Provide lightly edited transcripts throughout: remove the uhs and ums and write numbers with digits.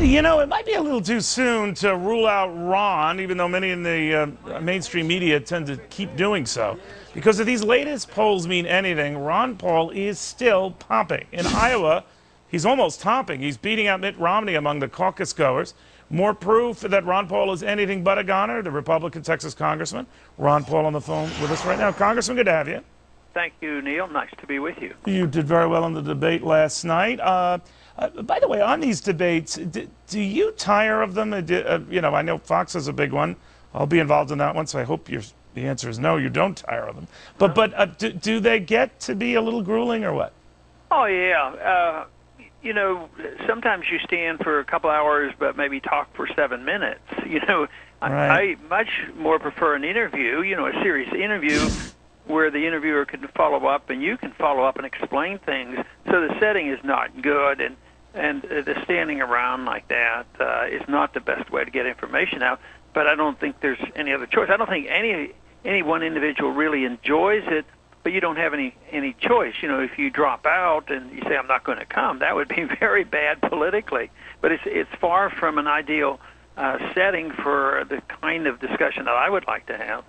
You know, it might be a little too soon to rule out Ron, even though many in the mainstream media tend to keep doing so. Because if these latest polls mean anything, Ron Paul is still popping. In Iowa, he's almost topping. He's beating out Mitt Romney among the caucus goers. More proof that Ron Paul is anything but a goner, the Republican Texas congressman. Ron Paul on the phone with us right now. Congressman, good to have you. Thank you, Neil. Nice to be with you. You did very well in the debate last night. By the way, on these debates, do you tire of them? You know, I know Fox is a big one. I'll be involved in that one, so I hope the answer is no, you don't tire of them. But do they get to be a little grueling or what? Oh, yeah. You know, sometimes you stand for a couple hours but maybe talk for 7 minutes. You know, Right. I much more prefer an interview, you know, a serious interview where the interviewer can follow up and you can follow up and explain things. So the setting is not good, and the standing around like that is not the best way to get information out. But I don't think there's any other choice. I don't think any one individual really enjoys it, but you don't have any choice. You know, if you drop out and you say, I'm not going to come, that would be very bad politically. But it's far from an ideal setting for the kind of discussion that I would like to have.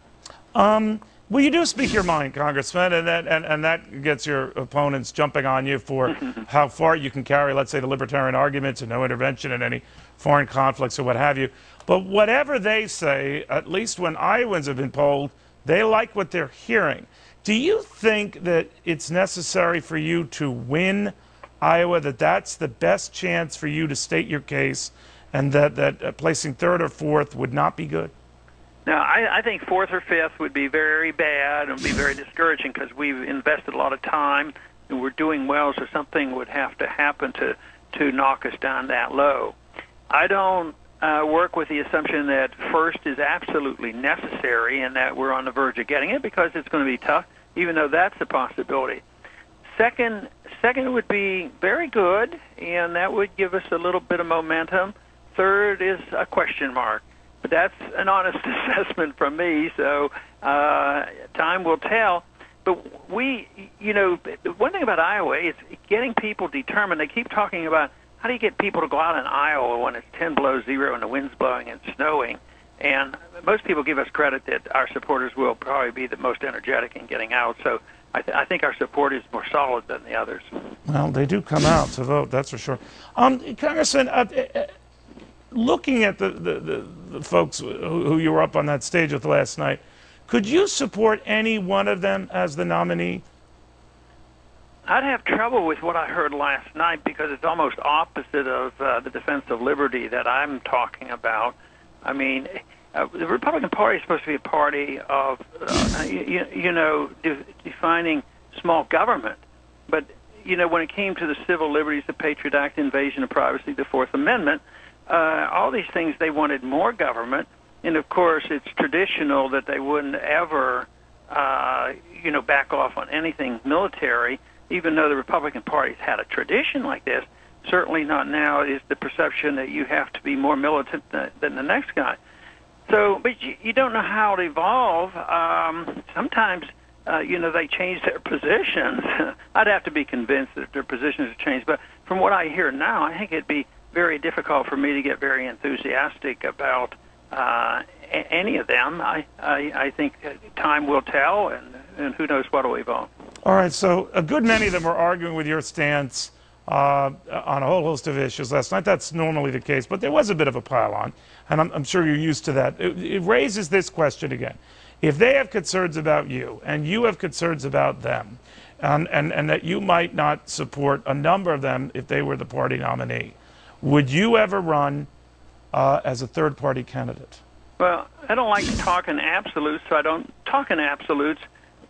Well, you do speak your mind, Congressman, and that gets your opponents jumping on you for how far you can carry, let's say, the libertarian arguments and no intervention in any foreign conflicts or what have you. But whatever they say, at least when Iowans have been polled, they like what they're hearing. Do you think that it's necessary for you to win Iowa, that that's the best chance for you to state your case, and that placing third or fourth would not be good? Now, I think fourth or fifth would be very bad and be very discouraging because we've invested a lot of time and we're doing well, so something would have to happen to knock us down that low. I don't work with the assumption that first is absolutely necessary and that we're on the verge of getting it, because it's going to be tough, even though that's a possibility. Second would be very good, and that would give us a little bit of momentum. Third is a question mark. But that's an honest assessment from me, so time will tell. But you know, one thing about Iowa is getting people determined. They keep talking about how do you get people to go out in Iowa when it's 10 below zero and the wind's blowing and snowing. And most people give us credit that our supporters will probably be the most energetic in getting out. So I think our support is more solid than the others. Well, they do come out to vote, that's for sure. Congressman, looking at the folks who you were up on that stage with last night, could you support any one of them as the nominee? I'd have trouble with what I heard last night because it's almost opposite of the defense of liberty that I'm talking about. I mean, the Republican Party is supposed to be a party of, you know, defining small government. But, you know, when it came to the civil liberties, the Patriot Act, invasion of privacy, the Fourth Amendment, all these things, they wanted more government. And, of course, it's traditional that they wouldn't ever, you know, back off on anything military, even though the Republican Party's had a tradition like this. Certainly not now is the perception that you have to be more militant than the next guy. So, but you don't know how it'll evolve. Sometimes, you know, they change their positions. I'd have to be convinced that their positions have changed. But from what I hear now, I think it'd be very difficult for me to get very enthusiastic about any of them. I think time will tell, and who knows what will evolve. All right, so a good many of them are arguing with your stance on a whole host of issues last night. That's normally the case, but there was a bit of a pile-on, and I'm sure you're used to that. It raises this question again. If they have concerns about you, and you have concerns about them, and that you might not support a number of them if they were the party nominee, would you ever run as a third-party candidate? Well, I don't like to talk in absolutes, so I don't talk in absolutes,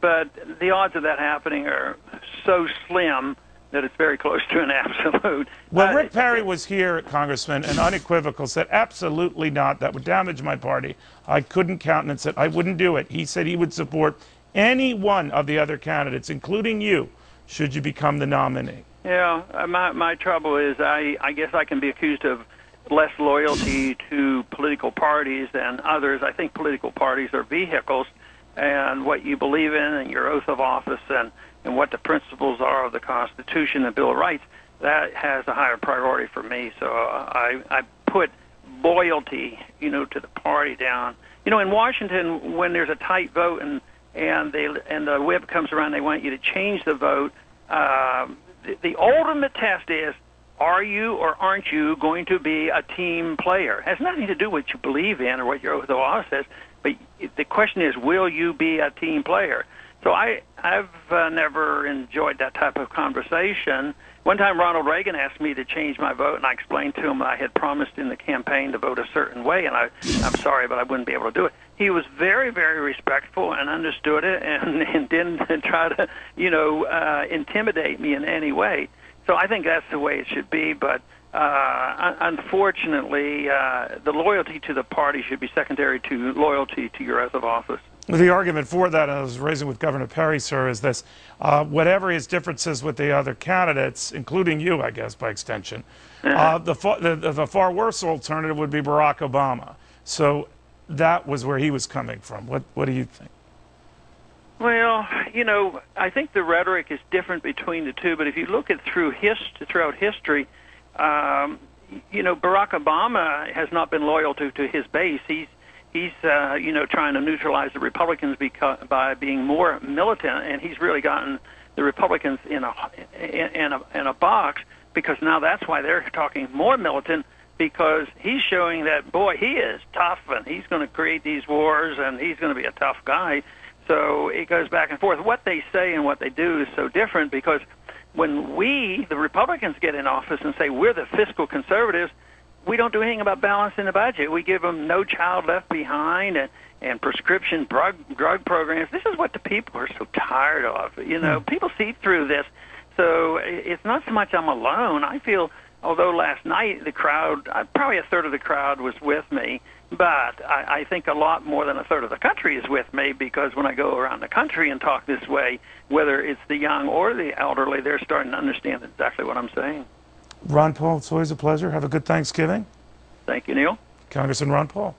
but the odds of that happening are so slim that it's very close to an absolute. Well, Rick Perry was here, Congressman, and unequivocal, said absolutely not. That would damage my party. I couldn't countenance it. I wouldn't do it. He said he would support any one of the other candidates, including you, should you become the nominee. Yeah, my trouble is I guess I can be accused of less loyalty to political parties than others. I think political parties are vehicles, and what you believe in and your oath of office and what the principles are of the Constitution and Bill of Rights, that has a higher priority for me. So I put loyalty, to the party down. In Washington, when there's a tight vote and the whip comes around, they want you to change the vote. The ultimate test is, are you or aren't you going to be a team player? It has nothing to do with what you believe in or what your oath of office says, but the question is, will you be a team player? So I've never enjoyed that type of conversation. One time Ronald Reagan asked me to change my vote, and I explained to him I had promised in the campaign to vote a certain way, and I'm sorry, but I wouldn't be able to do it. He was very, very respectful and understood it and didn't try to, intimidate me in any way. So I think that's the way it should be, but unfortunately, the loyalty to the party should be secondary to loyalty to your oath of office. The argument for that, I was raising with Governor Perry, sir, is this. Whatever his differences with the other candidates, including you, I guess, by extension, the far worse alternative would be Barack Obama. So that was where he was coming from. What do you think? Well, I think the rhetoric is different between the two, but if you look at throughout history, Barack Obama has not been loyal to his base. He's trying to neutralize the Republicans by being more militant, and he's really gotten the Republicans in a box, because now that's why they're talking more militant, because he's showing that, boy, he is tough, and he's going to create these wars, and he's going to be a tough guy. So it goes back and forth. What they say and what they do is so different, because when the Republicans, get in office and say we're the fiscal conservatives, we don't do anything about balancing the budget. We give them No Child Left Behind and prescription drug programs. This is what the people are so tired of. People see through this. So it's not so much I'm alone. I feel, although last night the crowd, probably a third of the crowd was with me, but I think a lot more than a third of the country is with me, because when I go around the country and talk this way, whether it's the young or the elderly, they're starting to understand exactly what I'm saying. Ron Paul, it's always a pleasure. Have a good Thanksgiving. Thank you, Neil. Congressman Ron Paul.